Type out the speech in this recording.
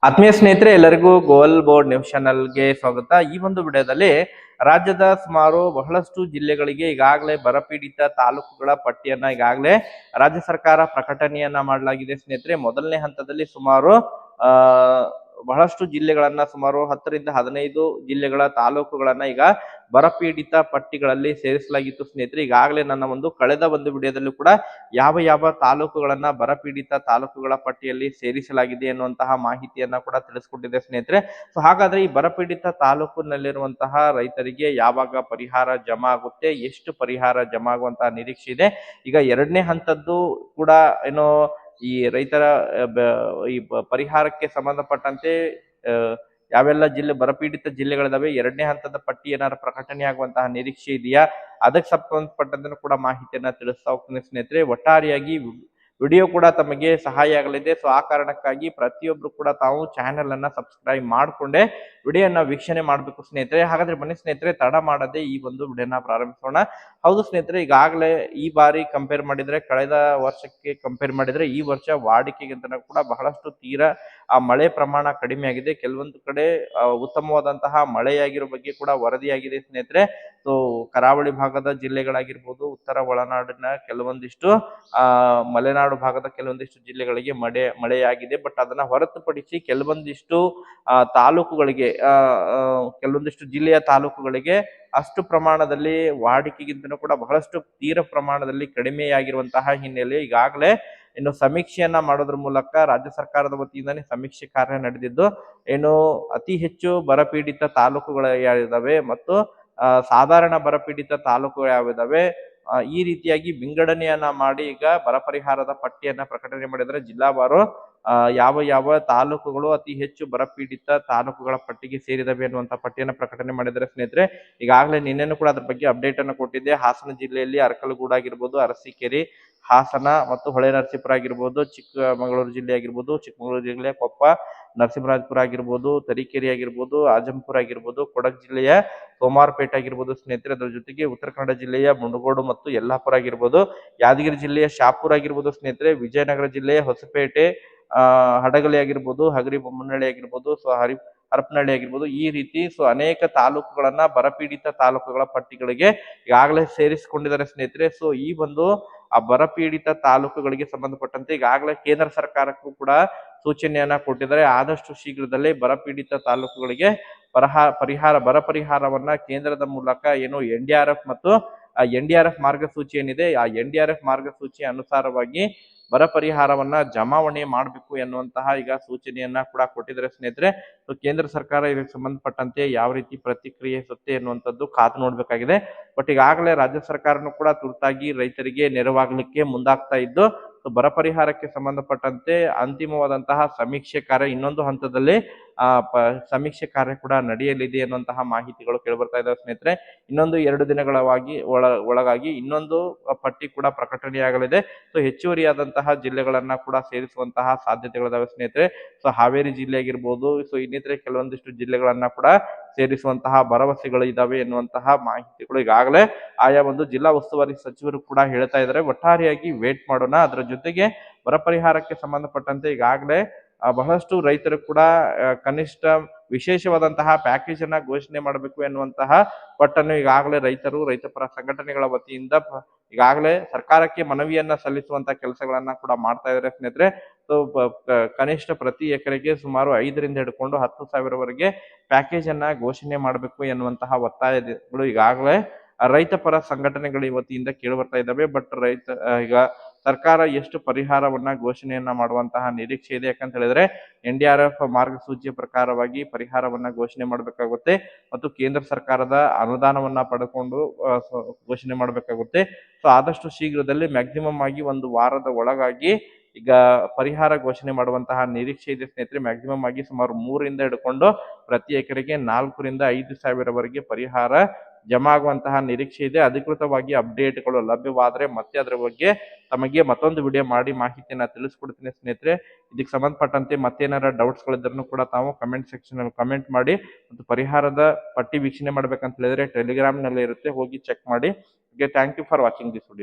ಆತ್ಮೀಯ ಸ್ನೇಹಿತರೆ, ಎಲ್ಲರಿಗೂ ಗೋಲ್ ಬೋರ್ಡ್ ನ್ಯೂಸ್ ಚಾನಲ್ಗೆ ಸ್ವಾಗತ. ಈ ಒಂದು ವಿಡಿಯೋದಲ್ಲಿ ರಾಜ್ಯದ ಸುಮಾರು ಬಹಳಷ್ಟು ಜಿಲ್ಲೆಗಳಿಗೆ ಈಗಾಗಲೇ ಬರಪೀಡಿತ ತಾಲೂಕುಗಳ ಪಟ್ಟಿಯನ್ನ ಈಗಾಗಲೇ ರಾಜ್ಯ ಸರ್ಕಾರ ಪ್ರಕಟಣೆಯನ್ನ ಮಾಡಲಾಗಿದೆ. ಸ್ನೇಹಿತರೆ, ಮೊದಲನೇ ಹಂತದಲ್ಲಿ ಸುಮಾರು ಆ ಬಹಳಷ್ಟು ಜಿಲ್ಲೆಗಳನ್ನ, ಸುಮಾರು 10 ರಿಂದ 15 ಜಿಲ್ಲೆಗಳ ತಾಲೂಕುಗಳನ್ನ ಈಗ ಬರಪೀಡಿತ ಪಟ್ಟಿಗಳಲ್ಲಿ ಸೇರಿಸಲಾಗಿತ್ತು. ಸ್ನೇಹಿತರೆ, ಈಗಾಗಲೇ ನನ್ನ ಕಳೆದ ಒಂದು ವಿಡಿಯೋದಲ್ಲೂ ಕೂಡ ಯಾವ ಯಾವ ತಾಲೂಕುಗಳನ್ನ ಬರಪೀಡಿತ ತಾಲೂಕುಗಳ ಪಟ್ಟಿಯಲ್ಲಿ ಸೇರಿಸಲಾಗಿದೆ ಎನ್ನುವಂತಹ ಮಾಹಿತಿಯನ್ನ ಕೂಡ ತಿಳಿಸ್ಕೊಟ್ಟಿದೆ ಸ್ನೇಹಿತರೆ. ಸೊ ಹಾಗಾದ್ರೆ ಈ ಬರಪೀಡಿತ ತಾಲೂಕಿನಲ್ಲಿರುವಂತಹ ರೈತರಿಗೆ ಯಾವಾಗ ಪರಿಹಾರ ಜಮಾ ಆಗುತ್ತೆ, ಎಷ್ಟು ಪರಿಹಾರ ಜಮಾ ಆಗುವಂತಹ ನಿರೀಕ್ಷೆ ಇದೆ? ಈಗ ಎರಡನೇ ಹಂತದ್ದು ಕೂಡ ಏನೋ ಈ ರೈತರ ಪರಿಹಾರಕ್ಕೆ ಸಂಬಂಧಪಟ್ಟಂತೆ ಯಾವೆಲ್ಲ ಜಿಲ್ಲೆ ಬರಪೀಡಿತ ಜಿಲ್ಲೆಗಳಿದಾವೆ, ಎರಡನೇ ಹಂತದ ಪಟ್ಟಿ ಏನಾದ್ರು ಪ್ರಕಟಣೆ ಆಗುವಂತಹ ನಿರೀಕ್ಷೆ ಇದೆಯಾ? ಅದಕ್ಕೆ ಸಂಬಂಧಪಟ್ಟಂತೆ ಕೂಡ ಮಾಹಿತಿಯನ್ನ ತಿಳಿಸ್ತಾ ಹೋಗ್ತೀನಿ ಸ್ನೇಹಿತರೆ. ಒಟ್ಟಾರೆಯಾಗಿ ವಿಡಿಯೋ ಕೂಡ ತಮಗೆ ಸಹಾಯ ಆಗಲಿದೆ. ಸೊ ಆ ಕಾರಣಕ್ಕಾಗಿ ಪ್ರತಿಯೊಬ್ರು ಕೂಡ ತಾವು ಚಾನೆಲ್ ಅನ್ನ ಸಬ್ಸ್ಕ್ರೈಬ್ ಮಾಡಿಕೊಂಡೆ ವಿಡಿಯೋನ ವೀಕ್ಷಣೆ ಮಾಡಬೇಕು ಸ್ನೇಹಿತರೆ. ಹಾಗಾದ್ರೆ ಬನ್ನಿ ಸ್ನೇಹಿತರೆ, ತಡ ಮಾಡದೆ ಈ ಒಂದು ವಿಡಿಯೋನ ಪ್ರಾರಂಭಿಸೋಣ. ಹೌದು ಸ್ನೇಹಿತರೆ, ಈಗಾಗಲೇ ಈ ಬಾರಿ ಕಂಪೇರ್ ಮಾಡಿದ್ರೆ, ಕಳೆದ ವರ್ಷಕ್ಕೆ ಕಂಪೇರ್ ಮಾಡಿದ್ರೆ ಈ ವರ್ಷ ವಾಡಿಕೆಗಿಂತ ಕೂಡ ಬಹಳಷ್ಟು ತೀರಾ ಮಳೆ ಪ್ರಮಾಣ ಕಡಿಮೆ ಆಗಿದೆ. ಕೆಲವೊಂದು ಕಡೆ ಉತ್ತಮವಾದಂತಹ ಮಳೆಯಾಗಿರೋ ಬಗ್ಗೆ ಕೂಡ ವರದಿಯಾಗಿದೆ ಸ್ನೇಹಿತರೆ. ಸೊ ಕರಾವಳಿ ಭಾಗದ ಜಿಲ್ಲೆಗಳಾಗಿರ್ಬೋದು, ಉತ್ತರ ಒಳನಾಡಿನ ಕೆಲವೊಂದಿಷ್ಟು ಮಲೆನಾಡು ಭಾಗದ ಕೆಲವೊಂದಿಷ್ಟು ಜಿಲ್ಲೆಗಳಿಗೆ ಮಳೆಯಾಗಿದೆ. ಬಟ್ ಅದನ್ನ ಹೊರತುಪಡಿಸಿ ಕೆಲವೊಂದಿಷ್ಟು ತಾಲೂಕುಗಳಿಗೆ, ಕೆಲವೊಂದಿಷ್ಟು ಜಿಲ್ಲೆಯ ತಾಲೂಕುಗಳಿಗೆ ಅಷ್ಟು ಪ್ರಮಾಣದಲ್ಲಿ ವಾಡಿಕೆಗಿಂತನೂ ಕೂಡ ಬಹಳಷ್ಟು ತೀವ್ರ ಪ್ರಮಾಣದಲ್ಲಿ ಕಡಿಮೆಯಾಗಿರುವಂತಹ ಹಿನ್ನೆಲೆ ಈಗಾಗಲೇ ಇನ್ನು ಸಮೀಕ್ಷೆಯನ್ನ ಮಾಡೋದ್ರ ಮೂಲಕ ರಾಜ್ಯ ಸರ್ಕಾರದ ವತಿಯಿಂದಾನೇ ಸಮೀಕ್ಷೆ ಕಾರ್ಯ ನಡೆದಿದ್ದು, ಏನು ಅತಿ ಹೆಚ್ಚು ಬರಪೀಡಿತ ತಾಲೂಕುಗಳು ಯಾವಿದಾವೆ ಮತ್ತು ಸಾಧಾರಣ ಬರಪೀಡಿತ ತಾಲೂಕುಗಳು ಯಾವಿದಾವೆ, ಈ ರೀತಿಯಾಗಿ ವಿಂಗಡಣೆಯನ್ನ ಮಾಡಿ ಈಗ ಬರ ಪರಿಹಾರದ ಪಟ್ಟಿಯನ್ನ ಪ್ರಕಟಣೆ ಮಾಡಿದರೆ ಜಿಲ್ಲಾವಾರು ಯಾವ ಯಾವ ತಾಲೂಕುಗಳು ಅತಿ ಹೆಚ್ಚು ಬರಪೀಡಿತ ತಾಲೂಕುಗಳ ಪಟ್ಟಿಗೆ ಸೇರಿದವೆ ಅನ್ನುವಂತ ಪಟ್ಟಿಯನ್ನ ಪ್ರಕಟಣೆ ಮಾಡಿದರೆ ಸ್ನೇಹಿತರೆ. ಈಗಾಗಲೇ ನಿನ್ನೆನೂ ಕೂಡ ಅದ್ರ ಬಗ್ಗೆ ಅಪ್ಡೇಟ್ ಅನ್ನು ಕೊಟ್ಟಿದ್ದೆ. ಹಾಸನ ಜಿಲ್ಲೆಯಲ್ಲಿ ಅರಕಲಗೂಡು ಆಗಿರ್ಬೋದು, ಅರಸೀಕೆರೆ, ಹಾಸನ ಮತ್ತು ಹೊಳೆನರಸೀಪುರ ಆಗಿರ್ಬೋದು, ಚಿಕ್ಕಮಗಳೂರು ಜಿಲ್ಲೆ ಆಗಿರ್ಬೋದು, ಚಿಕ್ಕಮಗಳೂರು ಜಿಲ್ಲೆಯ ಕೊಪ್ಪ, ನರಸಿಂಹರಾಜಪುರ ಆಗಿರ್ಬೋದು, ತರೀಕೆರೆ ಆಗಿರ್ಬೋದು, ಆಜಂಪುರ ಆಗಿರ್ಬೋದು, ಕೊಡಗು ಜಿಲ್ಲೆಯ ಸೋಮಾರಪೇಟೆ ಆಗಿರ್ಬೋದು ಸ್ನೇಹಿತರೆ. ಅದರ ಜೊತೆಗೆ ಉತ್ತರ ಕನ್ನಡ ಜಿಲ್ಲೆಯ ಮುನಗೋಡು ಮತ್ತು ಯಲ್ಲಾಪುರ ಆಗಿರ್ಬೋದು, ಯಾದಗಿರಿ ಜಿಲ್ಲೆಯ ಶಾಪುರ ಆಗಿರ್ಬೋದು ಸ್ನೇಹಿತರೆ, ವಿಜಯನಗರ ಜಿಲ್ಲೆಯ ಹೊಸಪೇಟೆ, ಹಡಗಲಿ ಆಗಿರ್ಬೋದು, ಹಗರಿ ಬೊಮ್ಮನಹಳ್ಳಿ ಆಗಿರ್ಬೋದು, ಸೊ ಹರಪನಹಳ್ಳಿ ಆಗಿರ್ಬೋದು, ಈ ರೀತಿ ಸೊ ಅನೇಕ ತಾಲೂಕುಗಳನ್ನ ಬರಪೀಡಿತ ತಾಲೂಕುಗಳ ಪಟ್ಟಿಗಳಿಗೆ ಈಗಾಗಲೇ ಸೇರಿಸಿಕೊಂಡಿದ್ದಾರೆ ಸ್ನೇಹಿತರೆ. ಸೊ ಈ ಒಂದು ಆ ಬರಪೀಡಿತ ತಾಲೂಕುಗಳಿಗೆ ಸಂಬಂಧಪಟ್ಟಂತೆ ಈಗಾಗಲೇ ಕೇಂದ್ರ ಸರ್ಕಾರಕ್ಕೂ ಕೂಡ ಸೂಚನೆಯನ್ನ ಕೊಟ್ಟಿದ್ದಾರೆ. ಆದಷ್ಟು ಶೀಘ್ರದಲ್ಲೇ ಬರಪೀಡಿತ ತಾಲೂಕುಗಳಿಗೆ ಬರ ಪರಿಹಾರವನ್ನ ಕೇಂದ್ರದ ಮೂಲಕ ಏನು NDRF ಮತ್ತು NDRF ಮಾರ್ಗಸೂಚಿ ಏನಿದೆ, ಆ NDRF ಮಾರ್ಗಸೂಚಿ ಅನುಸಾರವಾಗಿ ಬರ ಪರಿಹಾರವನ್ನ ಜಮಾವಣೆ ಮಾಡಬೇಕು ಎನ್ನುವಂತಹ ಈಗ ಸೂಚನೆಯನ್ನ ಕೂಡ ಕೊಟ್ಟಿದ್ದಾರೆ ಸ್ನೇಹಿತರೆ. ಸೊ ಕೇಂದ್ರ ಸರ್ಕಾರ ಇದಕ್ಕೆ ಸಂಬಂಧಪಟ್ಟಂತೆ ಯಾವ ರೀತಿ ಪ್ರತಿಕ್ರಿಯಿಸುತ್ತೆ ಎನ್ನುವಂಥದ್ದು ಕಾದು ನೋಡ್ಬೇಕಾಗಿದೆ. ಬಟ್ ಈಗಾಗಲೇ ರಾಜ್ಯ ಸರ್ಕಾರನು ಕೂಡ ತುರ್ತಾಗಿ ರೈತರಿಗೆ ನೆರವಾಗಲಿಕ್ಕೆ ಮುಂದಾಗ್ತಾ ಇದ್ದು, ಬರ ಪರಿಹಾರಕ್ಕೆ ಸಂಬಂಧಪಟ್ಟಂತೆ ಅಂತಿಮವಾದಂತಹ ಸಮೀಕ್ಷೆ ಕಾರ್ಯ ಇನ್ನೊಂದು ಹಂತದಲ್ಲಿ ಸಮೀಕ್ಷೆ ಕಾರ್ಯ ಕೂಡ ನಡೆಯಲಿದೆ ಅನ್ನುವಂತಹ ಮಾಹಿತಿಗಳು ಕೇಳಿಬರ್ತಾ ಇದ್ದಾವೆ ಸ್ನೇಹಿತರೆ. ಇನ್ನೊಂದು 2 ದಿನಗಳವಾಗಿ ಒಳಗಾಗಿ ಇನ್ನೊಂದು ಪಟ್ಟಿ ಕೂಡ ಪ್ರಕಟಣೆಯಾಗಲಿದೆ. ಸೊ ಹೆಚ್ಚುವರಿಯಾದಂತಹ ಜಿಲ್ಲೆಗಳನ್ನ ಕೂಡ ಸೇರಿಸುವಂತಹ ಸಾಧ್ಯತೆಗಳಿದಾವೆ ಸ್ನೇಹಿತರೆ. ಸೊ ಹಾವೇರಿ ಜಿಲ್ಲೆ ಆಗಿರ್ಬೋದು, ಸೊ ಇನ್ನಿತರೆ ಕೆಲವೊಂದಿಷ್ಟು ಜಿಲ್ಲೆಗಳನ್ನ ಕೂಡ ಸೇರಿಸುವಂತಹ ಭರವಸೆಗಳು ಇದಾವೆ ಎನ್ನುವಂತಹ ಮಾಹಿತಿಗಳು ಈಗಾಗಲೇ ಆಯಾ ಒಂದು ಜಿಲ್ಲಾ ಉಸ್ತುವಾರಿ ಸಚಿವರು ಕೂಡ ಹೇಳ್ತಾ ಇದ್ದಾರೆ. ಒಟ್ಟಾರೆಯಾಗಿ ವೇಟ್ ಮಾಡೋಣ. ಅದರ ಜೊತೆಗೆ ಬರ ಪರಿಹಾರಕ್ಕೆ ಸಂಬಂಧಪಟ್ಟಂತೆ ಈಗಾಗಲೇ ಬಹಳಷ್ಟು ರೈತರು ಕೂಡ ಕನಿಷ್ಠ ವಿಶೇಷವಾದಂತಹ ಪ್ಯಾಕೇಜ್ ಅನ್ನ ಘೋಷಣೆ ಮಾಡಬೇಕು ಎನ್ನುವಂತಹ ಪಟ್ಟನ್ನು ಈಗಾಗಲೇ ರೈತರು, ರೈತಪರ ಸಂಘಟನೆಗಳ ವತಿಯಿಂದ ಈಗಾಗಲೇ ಸರ್ಕಾರಕ್ಕೆ ಮನವಿಯನ್ನ ಸಲ್ಲಿಸುವಂತ ಕೆಲಸಗಳನ್ನ ಕೂಡ ಮಾಡ್ತಾ ಇದ್ದಾರೆ ಸ್ನೇಹಿತರೆ. ಸೊ ಕನಿಷ್ಠ ಪ್ರತಿ ಎಕರೆಗೆ ಸುಮಾರು 5 ರಿಂದ ಹಿಡ್ಕೊಂಡು 10,000ವರೆಗೆ ಪ್ಯಾಕೇಜ್ ಅನ್ನ ಘೋಷಣೆ ಮಾಡಬೇಕು ಎನ್ನುವಂತಹ ಒತ್ತಾಯಗಳು ಈಗಾಗಲೇ ರೈತಪರ ಸಂಘಟನೆಗಳ ವತಿಯಿಂದ ಕೇಳಿ ಬರ್ತಾ ಇದ್ದಾವೆ. ಬಟ್ ಈಗ ಸರ್ಕಾರ ಎಷ್ಟು ಪರಿಹಾರವನ್ನ ಘೋಷಣೆಯನ್ನ ಮಾಡುವಂತಹ ನಿರೀಕ್ಷೆ ಇದೆ? ಯಾಕಂತ ಹೇಳಿದ್ರೆ NDRF ಮಾರ್ಗಸೂಚಿಯ ಪ್ರಕಾರವಾಗಿ ಪರಿಹಾರವನ್ನ ಘೋಷಣೆ ಮಾಡಬೇಕಾಗುತ್ತೆ ಮತ್ತು ಕೇಂದ್ರ ಸರ್ಕಾರದ ಅನುದಾನವನ್ನ ಪಡೆದುಕೊಂಡು ಘೋಷಣೆ ಮಾಡಬೇಕಾಗುತ್ತೆ. ಸೊ ಆದಷ್ಟು ಶೀಘ್ರದಲ್ಲಿ ಮ್ಯಾಕ್ಸಿಮಮ್ ಆಗಿ 1 ವಾರದ ಒಳಗಾಗಿ ಈಗ ಪರಿಹಾರ ಘೋಷಣೆ ಮಾಡುವಂತಹ ನಿರೀಕ್ಷೆ ಇದೆ ಸ್ನೇಹಿತರೆ. ಮ್ಯಾಕ್ಸಿಮಮ್ ಆಗಿ ಸುಮಾರು 3 ರಿಂದ ಹಿಡ್ಕೊಂಡು ಪ್ರತಿ ಎಕರೆಗೆ 4 ರಿಂದ 5,000ವರೆಗೆ ಪರಿಹಾರ ಜಮಾ ಆಗುವಂತಹ ನಿರೀಕ್ಷೆ ಇದೆ. ಅಧಿಕೃತವಾಗಿ ಅಪ್ಡೇಟ್ಗಳು ಲಭ್ಯವಾದರೆ ಮತ್ತೆ ಅದರ ಬಗ್ಗೆ ತಮಗೆ ಮತ್ತೊಂದು ವಿಡಿಯೋ ಮಾಡಿ ಮಾಹಿತಿಯನ್ನ ತಿಳಿಸ್ಕೊಡ್ತೀನಿ ಸ್ನೇಹಿತರೆ. ಇದಕ್ಕೆ ಸಂಬಂಧಪಟ್ಟಂತೆ ಮತ್ತೇನಾರ ಡೌಟ್ಸ್ ಗಳಿದ್ರೂ ಕೂಡ ತಾವು ಕಮೆಂಟ್ ಸೆಕ್ಷನ್ ಅಲ್ಲಿ ಕಮೆಂಟ್ ಮಾಡಿ. ಮತ್ತು ಪರಿಹಾರದ ಪಟ್ಟಿ ವೀಕ್ಷಣೆ ಮಾಡ್ಬೇಕಂತ ಹೇಳಿದ್ರೆ ಟೆಲಿಗ್ರಾಮ್ ನಲ್ಲಿ ಇರುತ್ತೆ, ಹೋಗಿ ಚೆಕ್ ಮಾಡಿ. Thank you for watching this video.